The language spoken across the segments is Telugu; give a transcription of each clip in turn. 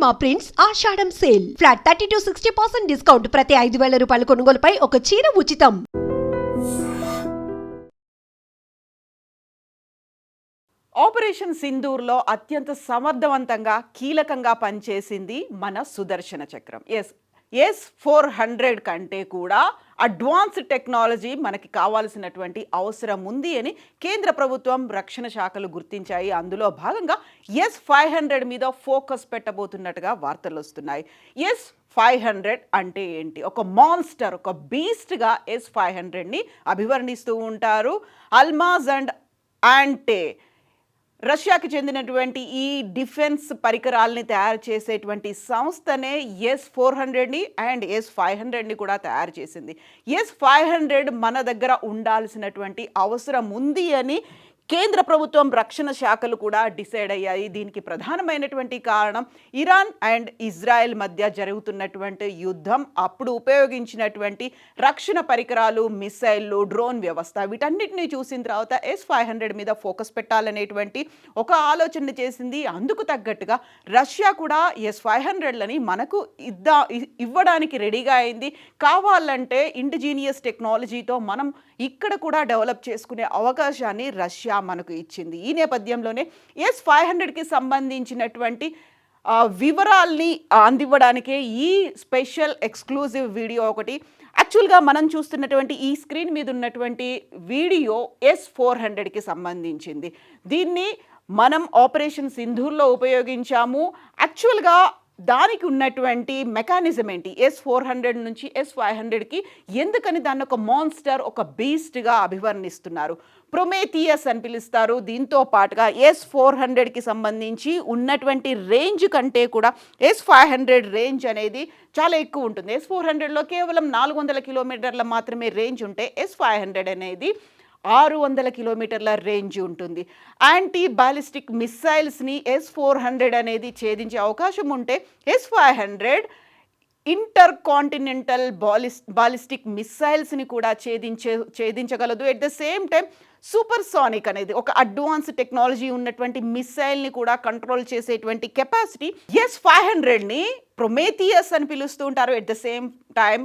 సినిమా ప్రింట్స్ ఆషాఢం సేల్ ఫ్లాట్ 30-60% డిస్కౌంట్ ప్రతి 5,000 రూపాయల కొనుగోలుపై ఒక చీర ఉచితం. ఆపరేషన్ సింధూర్లో అత్యంత సమర్థవంతంగా కీలకంగా పనిచేసింది మన సుదర్శన చక్రం. S-400 కంటే కూడా అడ్వాన్స్డ్ టెక్నాలజీ మనకి కావాల్సినటువంటి అవసరం ఉంది అని కేంద్ర ప్రభుత్వం రక్షణ శాఖలు గుర్తించాయి. అందులో భాగంగా S-500 మీద ఫోకస్ పెట్టబోతున్నట్టుగా వార్తలు వస్తున్నాయి. S-500 అంటే ఏంటి? ఒక మాన్స్టర్, ఒక బీస్ట్గా S-500ని అభివర్ణిస్తూ ఉంటారు. అల్మాజ్ అండ్ యాంటే రష్యాకి చెందినటువంటి ఈ డిఫెన్స్ పరికరాలని తయారు చేసేటువంటి సంస్థనే S-400ని అండ్ S-500ని కూడా తయారు చేసింది. S-500 మన దగ్గర ఉండాల్సినటువంటి అవసరం ఉంది అని కేంద్ర ప్రభుత్వం రక్షణ శాఖలు కూడా డిసైడ్ అయ్యాయి. దీనికి ప్రధానమైనటువంటి కారణం ఇరాన్ అండ్ ఇజ్రాయెల్ మధ్య జరుగుతున్నటువంటి యుద్ధం, అప్పుడు ఉపయోగించినటువంటి రక్షణ పరికరాలు, మిసైళ్ళు, డ్రోన్ వ్యవస్థ, వీటన్నిటిని చూసిన తర్వాత S-500 మీద ఫోకస్ పెట్టాలనేటువంటి ఒక ఆలోచన చేసింది. అందుకు తగ్గట్టుగా రష్యా కూడా S-500లని మనకు ఇవ్వడానికి రెడీగా అయింది. కావాలంటే ఇండిజీనియస్ టెక్నాలజీతో మనం ఇక్కడ కూడా డెవలప్ చేసుకునే అవకాశాన్ని రష్యా మనకు ఇచ్చింది. ఈ నేపథ్యంలోనే S-500కి సంబంధించినటువంటి వివరాల్ని అందివ్వడానికే ఈ స్పెషల్ ఎక్స్క్లూజివ్ వీడియో ఒకటి. యాక్చువల్గా మనం చూస్తున్నటువంటి ఈ స్క్రీన్ మీద ఉన్నటువంటి వీడియో S-400కి సంబంధించింది. దీన్ని మనం ఆపరేషన్ సింధూర్లో ఉపయోగించాము. యాక్చువల్గా దానికి ఉన్నటువంటి మెకానిజం ఏంటి? S-400 నుంచి S-500కి ఎందుకని దాన్ని ఒక మాన్స్టర్, ఒక బీస్ట్గా అభివర్ణిస్తున్నారు? ప్రొమేథియస్ అని పిలుస్తారు. దీంతో పాటుగా S-400కి సంబంధించి ఉన్నటువంటి రేంజ్ కంటే కూడా S-500 రేంజ్ అనేది చాలా ఎక్కువ ఉంటుంది. S-400లో కేవలం 400 కిలోమీటర్ల మాత్రమే రేంజ్ ఉంటే S-500 అనేది 600 కిలోమీటర్ల రేంజ్ ఉంటుంది. యాంటీ బాలిస్టిక్ మిస్సైల్స్ని S-400 అనేది ఛేదించే అవకాశం ఉంటే S-500 ఇంటర్ కాంటినెంటల్ బాలిస్టిక్ మిస్సైల్స్ని కూడా ఛేదించగలదు. At the same time supersonic అనేది ఒక అడ్వాన్స్ టెక్నాలజీ ఉన్నటువంటి మిస్సైల్ని కూడా కంట్రోల్ చేసేటువంటి కెపాసిటీ S-500ని ప్రొమేథియస్ అని పిలుస్తూ ఉంటారు. At the same time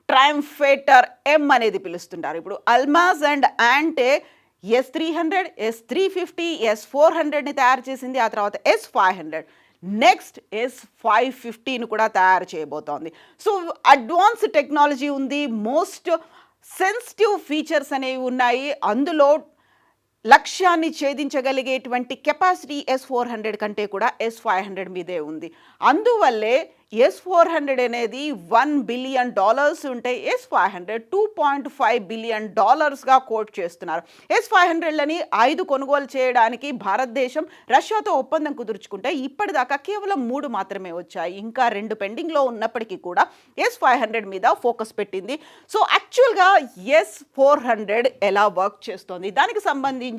triumphator M అనేది పిలుస్తుంటారు. ఇప్పుడు అల్మాజ్ అండ్ యాంటే S-300, S-350, S-400ని తయారు చేసింది. ఆ తర్వాత S-500, నెక్స్ట్ S-550ని కూడా తయారు చేయబోతోంది. సో అడ్వాన్స్ టెక్నాలజీ ఉంది, మోస్ట్ సెన్సిటివ్ ఫీచర్స్ అనేవి ఉన్నాయి. అందులో లక్ష్యాన్ని ఛేదించగలిగేటువంటి కెపాసిటీ S-400 కంటే కూడా S-500 మీదే ఉంది. అందువల్లే S-400 అనేది $1 బిలియన్ ఉంటే S-500 $2.5 బిలియన్ కోట్ చేస్తున్నారు. S-500లని 5 కొనుగోలు చేయడానికి భారతదేశం రష్యాతో ఒప్పందం కుదుర్చుకుంటే ఇప్పటిదాకా కేవలం 3 మాత్రమే వచ్చాయి. ఇంకా 2 పెండింగ్లో ఉన్నప్పటికీ కూడా S-500 మీద ఫోకస్ పెట్టింది. సో యాక్చువల్గా S-400 ఎలా వర్క్ చేస్తోంది, దానికి సంబంధించి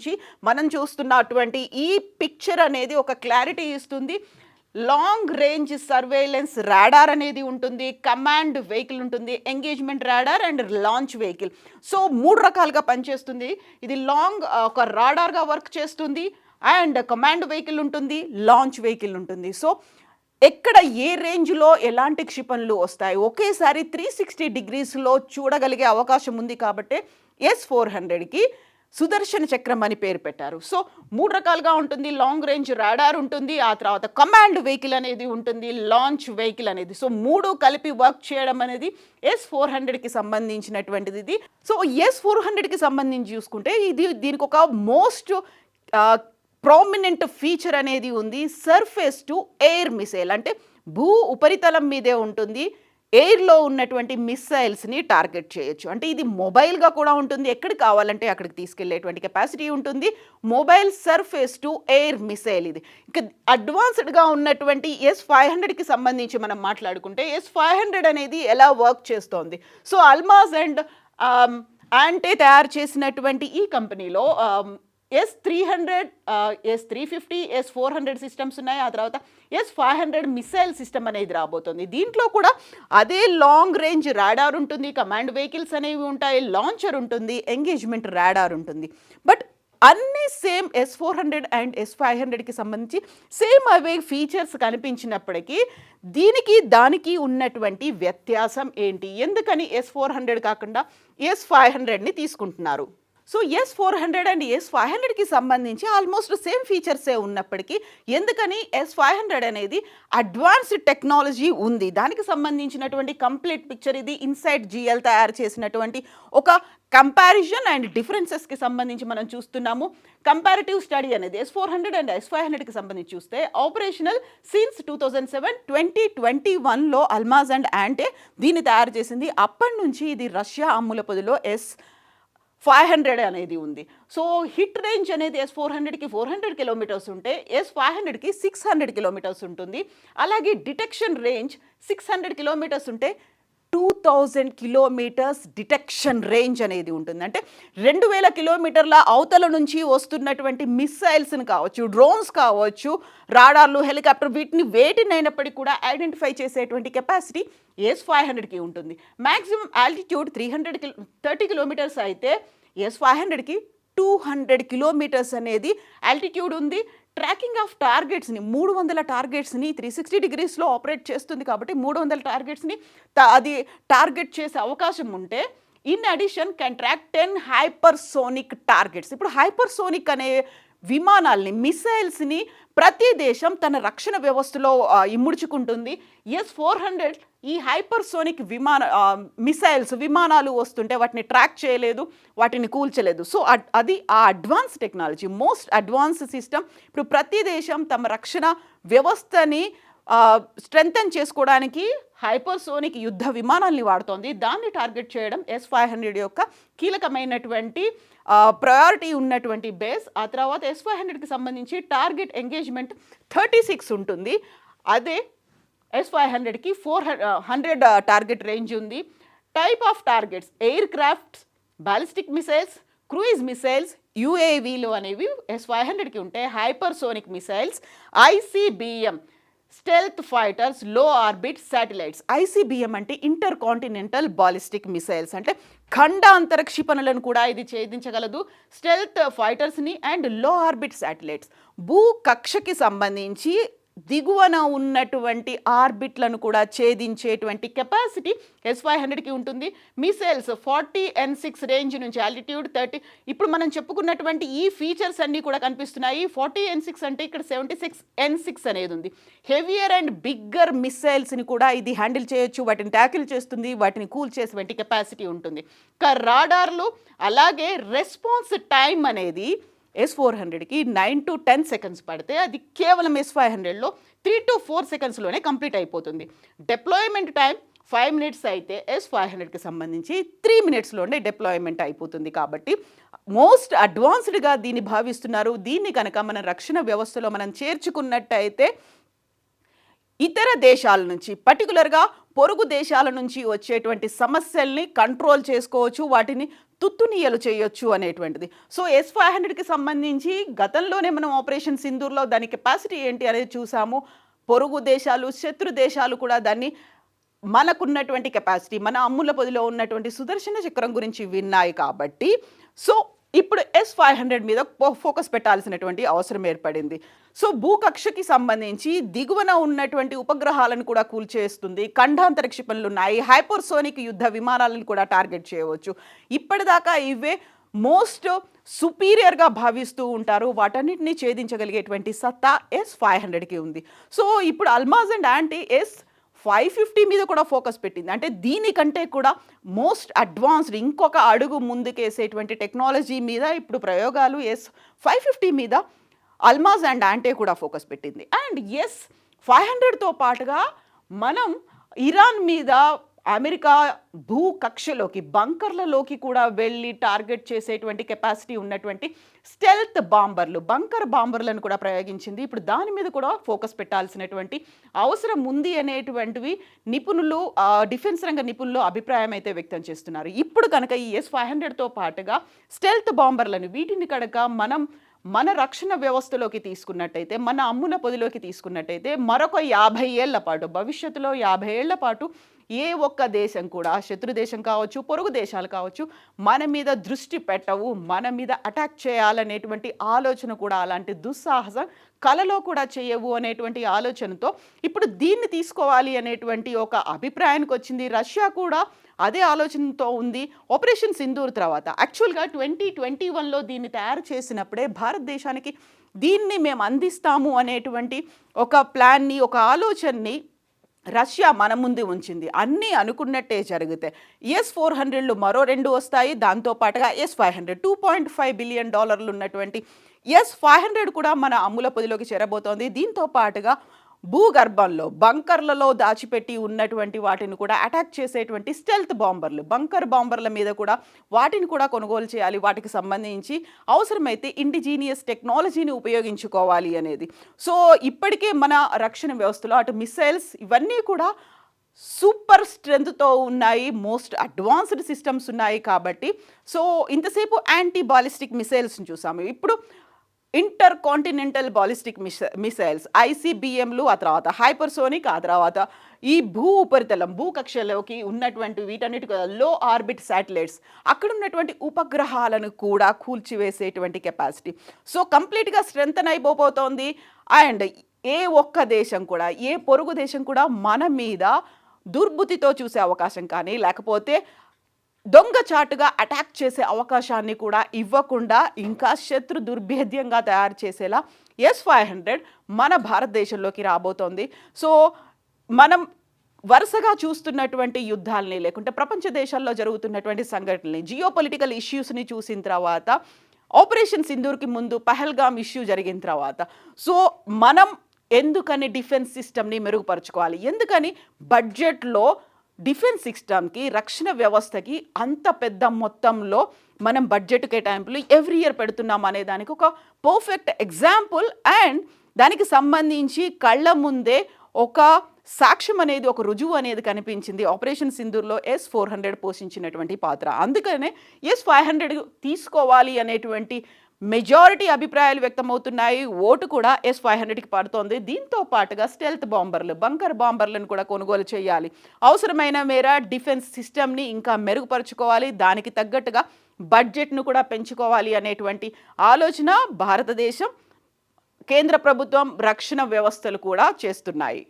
మనం చూస్తున్నటువంటి ఈ పిక్చర్ అనేది ఒక క్లారిటీ ఇస్తుంది. లాంగ్ రేంజ్ సర్వేలెన్స్ రాడార్ అనేది ఉంటుంది, కమాండ్ వెహికల్ ఉంటుంది, engagement radar and launch vehicle. So 3 రకాలుగా పనిచేస్తుంది. ఇది లాంగ్ ఒక రాడార్గా వర్క్ చేస్తుంది, అండ్ కమాండ్ వెహికల్ ఉంటుంది, లాంచ్ వెహికల్ ఉంటుంది. సో ఎక్కడ ఏ రేంజ్లో ఎలాంటి క్షిపణులు వస్తాయి ఒకేసారి 360 డిగ్రీస్లో చూడగలిగే అవకాశం ఉంది. కాబట్టి S-400కి సుదర్శన చక్రం అని పేరు పెట్టారు. సో 3 రకాలుగా ఉంటుంది. లాంగ్ రేంజ్ రాడార్ ఉంటుంది, ఆ తర్వాత కమాండ్ వెహికల్ అనేది ఉంటుంది, లాంచ్ వెహికల్ అనేది. సో 3 కలిపి వర్క్ చేయడం అనేది S-400కి సంబంధించినటువంటిది ఇది. సో S-400కి సంబంధించి చూసుకుంటే దీనికి ఒక మోస్ట్ ప్రామినెంట్ ఫీచర్ అనేది ఉంది. సర్ఫేస్ టు ఎయిర్ మిసైల్, అంటే భూ ఉపరితలం మీదే ఉంటుంది. ఎయిర్లో ఉన్నటువంటి మిస్సైల్స్ని టార్గెట్ చేయొచ్చు. అంటే ఇది మొబైల్గా కూడా ఉంటుంది, ఎక్కడికి కావాలంటే అక్కడికి తీసుకెళ్లేటువంటి కెపాసిటీ ఉంటుంది. Mobile surface to air missile ఇది. ఇక అడ్వాన్స్డ్గా ఉన్నటువంటి S-500కి సంబంధించి మనం మాట్లాడుకుంటే S-500 అనేది ఎలా వర్క్ చేస్తోంది. సో అల్మాజ్ అండ్ యాంటే తయారు చేసినటువంటి ఈ కంపెనీలో S-300, S-350, S-400 సిస్టమ్స్ ఉన్నాయి. ఆ తర్వాత S-500 మిసైల్ సిస్టమ్ అనేది రాబోతుంది. దీంట్లో కూడా అదే లాంగ్ రేంజ్ రాడార్ ఉంటుంది, కమాండ్ వెహికల్స్ అనేవి ఉంటాయి, లాంచర్ ఉంటుంది, ఎంగేజ్మెంట్ రాడార్ ఉంటుంది. బట్ అన్ని సేమ్ S400 అండ్ S500కి సంబంధించి సేమ్ అవే ఫీచర్స్ కనిపించినప్పటికీ దీనికి దానికి ఉన్నటువంటి వ్యత్యాసం ఏంటి, ఎందుకని S400 కాకుండా S500ని తీసుకుంటున్నారు? సో S400 అండ్ S500కి సంబంధించి ఆల్మోస్ట్ సేమ్ ఫీచర్సే ఉన్నప్పటికీ ఎందుకని S500 అనేది అడ్వాన్స్డ్ టెక్నాలజీ ఉంది, దానికి సంబంధించినటువంటి కంప్లీట్ పిక్చర్ ఇది ఇన్సైట్ GL తయారు చేసినటువంటి ఒక కంపారిజన్ అండ్ డిఫరెన్సెస్కి సంబంధించి మనం చూస్తున్నాము. కంపారిటివ్ స్టడీ అనేది S400 అండ్ S500కి సంబంధించి చూస్తే ఆపరేషనల్ సిన్స్ 2007 2021లో అల్మాజ్ అండ్ యాంటే దీన్ని తయారు చేసింది. అప్పటి నుంచి ఇది రష్యా అమ్ముల పొదిలో S500 అనేది ఉంది. సో హిట్ రేంజ్ అనేది S400కి 400 కిలోమీటర్స్ ఉంటే S500కి 600 కిలోమీటర్స్ ఉంటుంది. అలాగే డిటెక్షన్ రేంజ్ 600 కిలోమీటర్స్ ఉంటే 2000 కిలోమీటర్స్ డిటెక్షన్ రేంజ్ అనేది ఉంటుంది. అంటే 2000 కిలోమీటర్ల అవతల నుంచి వస్తున్నటువంటి మిస్సైల్స్ని కావచ్చు, డ్రోన్స్ కావచ్చు, రాడార్లు, హెలికాప్టర్ వేటినైనప్పటికీ కూడా ఐడెంటిఫై చేసేటువంటి కెపాసిటీ S500కి ఉంటుంది. మ్యాక్సిమం ఆల్టిట్యూడ్ 330 కిలోమీటర్స్ అయితే S500కి 200 కిలోమీటర్స్ అనేది ఆల్టిట్యూడ్ ఉంది. ట్రాకింగ్ ఆఫ్ టార్గెట్స్ని 300 టార్గెట్స్ని 360 డిగ్రీస్లో ఆపరేట్ చేస్తుంది కాబట్టి 300 టార్గెట్స్ని అది టార్గెట్ చేసే అవకాశం ఉంటే in addition can track 10 hypersonic targets. ఇప్పుడు హైపర్సోనిక్ అనే విమానాల్ని, మిసైల్స్ని ప్రతి దేశం తన రక్షణ వ్యవస్థలో ఇముడ్చుకుంటుంది. S400 ఈ హైపర్సోనిక్ విమానాలు వస్తుంటే వాటిని ట్రాక్ చేయలేదు, వాటిని కూల్చలేదు. సో అది ఆ advance technology, most advance system. ఇప్పుడు ప్రతి దేశం తమ రక్షణ వ్యవస్థని స్ట్రెంథన్ చేసుకోవడానికి హైపర్సోనిక్ యుద్ధ విమానాల్ని వాడుతోంది. దాన్ని టార్గెట్ చేయడం S500 యొక్క కీలకమైనటువంటి ప్రయారిటీ ఉన్నటువంటి బేస్. ఆ తర్వాత S500కి సంబంధించి టార్గెట్ ఎంగేజ్మెంట్ 36 ఉంటుంది. అదే S500కి 400 టార్గెట్ రేంజ్ ఉంది. Type of targets aircrafts, ballistic missiles, cruise missiles, UAVలు అనేవి S500కి ఉంటాయి. Hypersonic missiles, ICBM stealth fighters, low orbit satellites. ICBM అంటే ఇంటర్ కాంటినెంటల్ బాలిస్టిక్ మిసైల్స్, అంటే ఖండాంతర క్షిపణులను కూడా ఇది ఛేదించగలదు. స్టెల్త్ ఫైటర్స్ని అండ్ లో ఆర్బిట్ శాటిలైట్స్, భూ కక్షకి సంబంధించి దిగువన ఉన్నటువంటి ఆర్బిట్లను కూడా ఛేదించేటువంటి కెపాసిటీ S500కి ఉంటుంది. మిసైల్స్ 40 N6 రేంజ్ నుంచి ఆల్టిట్యూడ్ 30. ఇప్పుడు మనం చెప్పుకున్నటువంటి ఈ ఫీచర్స్ అన్నీ కూడా కనిపిస్తున్నాయి. 40 N6 అంటే ఇక్కడ 76 N6 అనేది ఉంది. హెవియర్ అండ్ బిగ్గర్ మిసైల్స్ని కూడా ఇది హ్యాండిల్ చేయొచ్చు, వాటిని ట్యాకిల్ చేస్తుంది, వాటిని కూల్ చేసేటువంటి కెపాసిటీ ఉంటుంది. రాడార్లు అలాగే రెస్పాన్స్ టైం అనేది S400కి 9 to 10 సెకండ్స్ పడితే అది కేవలం S500లో 3 to 4 సెకండ్స్లోనే కంప్లీట్ అయిపోతుంది. డిప్లాయ్మెంట్ టైం 5 minutes అయితే S500కి సంబంధించి 3 minutesలోనే డిప్లాయ్మెంట్ అయిపోతుంది. కాబట్టి మోస్ట్ అడ్వాన్స్డ్గా దీన్ని భావిస్తున్నారు. దీన్ని కనుక మన రక్షణ వ్యవస్థలో మనం చేర్చుకున్నట్టయితే ఇతర దేశాల నుంచి, పర్టికులర్గా పొరుగు దేశాల నుంచి వచ్చేటువంటి సమస్యల్ని కంట్రోల్ చేసుకోవచ్చు, వాటిని తుత్తునీయలు చేయొచ్చు అనేటువంటిది. సో S500కి సంబంధించి గతంలోనే మనం ఆపరేషన్ సింధూర్లో దాని కెపాసిటీ ఏంటి అనేది చూసాము. పొరుగు దేశాలు, శత్రు దేశాలు కూడా దాన్ని మనకున్నటువంటి కెపాసిటీ, మన అమ్ముల పొదిలో ఉన్నటువంటి సుదర్శన చక్రం గురించి విన్నాయి. కాబట్టి సో ఇప్పుడు S500 మీద ఫోకస్ పెట్టాల్సినటువంటి అవసరం ఏర్పడింది. సో భూకక్షకి సంబంధించి దిగువన ఉన్నటువంటి ఉపగ్రహాలను కూడా కూల్చేస్తుంది, ఖండాంతర క్షిపణులు ఉన్నాయి, హైపర్సోనిక్ యుద్ధ విమానాలను కూడా టార్గెట్ చేయవచ్చు. ఇప్పటిదాకా ఇవే మోస్ట్ సుపీరియర్గా భావిస్తూ ఉంటారు. వాటన్నిటిని ఛేదించగలిగేటువంటి సత్తా S500కి ఉంది. సో ఇప్పుడు అల్మాజ్ అండ్ యాంటీ S550 మీద కూడా ఫోకస్ పెట్టింది. అంటే దీనికంటే కూడా మోస్ట్ అడ్వాన్స్డ్, ఇంకొక అడుగు ముందుకేసేటువంటి టెక్నాలజీ మీద ఇప్పుడు ప్రయోగాలు S550 మీద అల్మాజ్ అండ్ యాంటే కూడా ఫోకస్ పెట్టింది. అండ్ S500తో పాటుగా మనం ఇరాన్ మీద అమెరికా భూ కక్షలోకి, బంకర్లలోకి కూడా వెళ్ళి టార్గెట్ చేసేటువంటి కెపాసిటీ ఉన్నటువంటి స్టెల్త్ బాంబర్లు, బంకర్ బాంబర్లను కూడా ప్రయోగించింది. ఇప్పుడు దాని మీద కూడా ఫోకస్ పెట్టాల్సినటువంటి అవసరం ఉంది అనేటువంటివి నిపుణులు, డిఫెన్స్ రంగ నిపుణులు అభిప్రాయం అయితే వ్యక్తం చేస్తున్నారు. ఇప్పుడు కనుక ఈ S500తో పాటుగా స్టెల్త్ బాంబర్లను, వీటిని కనుక మనం మన రక్షణ వ్యవస్థలోకి తీసుకున్నట్టయితే, మన అమ్ముల పొదిలోకి తీసుకున్నట్టయితే మరొక 50 ఏళ్ల పాటు, భవిష్యత్తులో 50 ఏళ్ల పాటు ఏ ఒక్క దేశం కూడా, శత్రు దేశం కావచ్చు, పొరుగు దేశాలు కావచ్చు, మన మీద దృష్టి పెట్టవు, మన మీద అటాక్ చేయాలనేటువంటి ఆలోచన కూడా, అలాంటి దుస్సాహసం కలలో కూడా చేయవు అనేటువంటి ఆలోచనతో ఇప్పుడు దీన్ని తీసుకోవాలి అనేటువంటి ఒక అభిప్రాయానికి వచ్చింది. రష్యా కూడా అదే ఆలోచనతో ఉంది. ఆపరేషన్ సింధూర్ తర్వాత యాక్చువల్గా 2021లో దీన్ని తయారు చేసినప్పుడే భారతదేశానికి దీన్ని మేము అందిస్తాము అనేటువంటి ఒక ప్లాన్ని, ఒక ఆలోచనని రష్యా మన ముందు ఉంచింది. అన్నీ అనుకున్నట్టే జరిగితే S-400లు మరో 2 వస్తాయి. దాంతోపాటుగా S-500 $2.5 బిలియన్ ఉన్నటువంటి S-500 కూడా మన అమ్ముల పొదిలోకి చేరబోతోంది. దీంతో పాటుగా భూగర్భంలో బంకర్లలో దాచిపెట్టి ఉన్నటువంటి వాటిని కూడా అటాక్ చేసేటువంటి స్టెల్త్ బాంబర్లు, బంకర్ బాంబర్ల మీద కూడా వాటిని కూడా కొనుగోలు చేయాలి. వాటికి సంబంధించి అవసరమైతే ఇండిజీనియస్ టెక్నాలజీని ఉపయోగించుకోవాలి అనేది. సో ఇప్పటికే మన రక్షణ వ్యవస్థలో అటు మిసైల్స్ ఇవన్నీ కూడా సూపర్ స్ట్రెంగ్త్తో ఉన్నాయి, మోస్ట్ అడ్వాన్స్డ్ సిస్టమ్స్ ఉన్నాయి. కాబట్టి సో ఇంతసేపు యాంటీ బాలిస్టిక్ మిసైల్స్ని చూసాము. ఇప్పుడు ఇంటర్ కాంటినెంటల్ బాలిస్టిక్ మిసైల్స్ ICBMలు, ఆ తర్వాత హైపర్సోనిక్, ఆ తర్వాత ఈ భూ ఉపరితలం భూకక్షలోకి ఉన్నటువంటి వీటన్నిటి లో ఆర్బిట్ శాటిలైట్స్, అక్కడ ఉన్నటువంటి ఉపగ్రహాలను కూడా కూల్చివేసేటువంటి కెపాసిటీ. సో కంప్లీట్గా స్ట్రెంగ్తన్ అయిపోతోంది. అండ్ ఏ ఒక్క దేశం కూడా, ఏ పొరుగు దేశం కూడా మన మీద దుర్బుద్ధితో చూసే అవకాశం కానీ, లేకపోతే దొంగచాటుగా అటాక్ చేసే అవకాశాన్ని కూడా ఇవ్వకుండా ఇంకా శత్రు దుర్భేద్యంగా తయారు చేసేలా S-500 మన భారతదేశంలోకి రాబోతోంది. సో మనం వరుసగా చూస్తున్నటువంటి యుద్ధాలని, లేకుంటే ప్రపంచ దేశాల్లో జరుగుతున్నటువంటి సంఘటనల్ని, జియోపొలిటికల్ ఇష్యూస్ని చూసిన తర్వాత, ఆపరేషన్ సింధూర్కి ముందు పహల్గామ్ ఇష్యూ జరిగిన తర్వాత, సో మనం ఎందుకని డిఫెన్స్ సిస్టమ్ని మెరుగుపరుచుకోవాలి, ఎందుకని బడ్జెట్లో డిఫెన్స్ సిస్టమ్కి, రక్షణ వ్యవస్థకి అంత పెద్ద మొత్తంలో మనం బడ్జెట్ కేటాయింపులు ఎవ్రీ ఇయర్ పెడుతున్నాం అనే దానికి ఒక పర్ఫెక్ట్ ఎగ్జాంపుల్. అండ్ దానికి సంబంధించి కళ్ళ ముందే ఒక సాక్ష్యం అనేది, ఒక రుజువు అనేది కనిపించింది ఆపరేషన్ సింధూర్లో S-400 పోషించినటువంటి పాత్ర. అందుకనే S-500 తీసుకోవాలి అనేటువంటి మెజారిటీ అభిప్రాయాలు వ్యక్తమవుతున్నాయి. ఓటు కూడా S-500కి పడుతోంది. దీంతో పాటుగా స్టెల్త్ బాంబర్లు, బంకర్ బాంబర్లను కూడా కొనుగోలు చేయాలి. అవసరమైన మేర డిఫెన్స్ సిస్టమ్ని ఇంకా మెరుగుపరుచుకోవాలి. దానికి తగ్గట్టుగా బడ్జెట్ను కూడా పెంచుకోవాలి అనేటువంటి ఆలోచన భారతదేశం, కేంద్ర ప్రభుత్వం, రక్షణ వ్యవస్థలు కూడా చేస్తున్నాయి.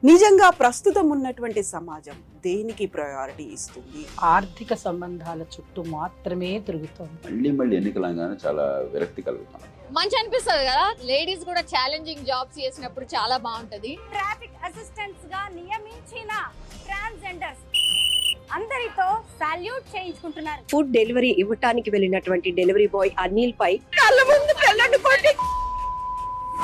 నిజంగా ప్రస్తుతం ఉన్నటువంటి సమాజం దేనికి ప్రయారిటీ ఇస్తుంది? ఆర్థిక సంబంధాల చుట్టూ మాత్రమే తిరుగుతోంది. మళ్ళీ ఎన్నికలంగానే చాలా విరక్తి కలుగుతాం. మంచి అనిపిస్తుంది కదా, లేడీస్ కూడా ఛాలెంజింగ్ జాబ్స్ చేసినప్పుడు చాలా బాగుంటది. ట్రాఫిక్ అసిస్టెంట్స్ గా నియమించిన ట్రాన్స్జెండర్స్ అందరితో సాల్యూట్ చేయించుకుంటున్నారు. ఫుడ్ డెలివరీ ఇవ్వటానికి వెళ్ళినటువంటి డెలివరీ బాయ్ అనిల్ పై కళ్ళ ముందు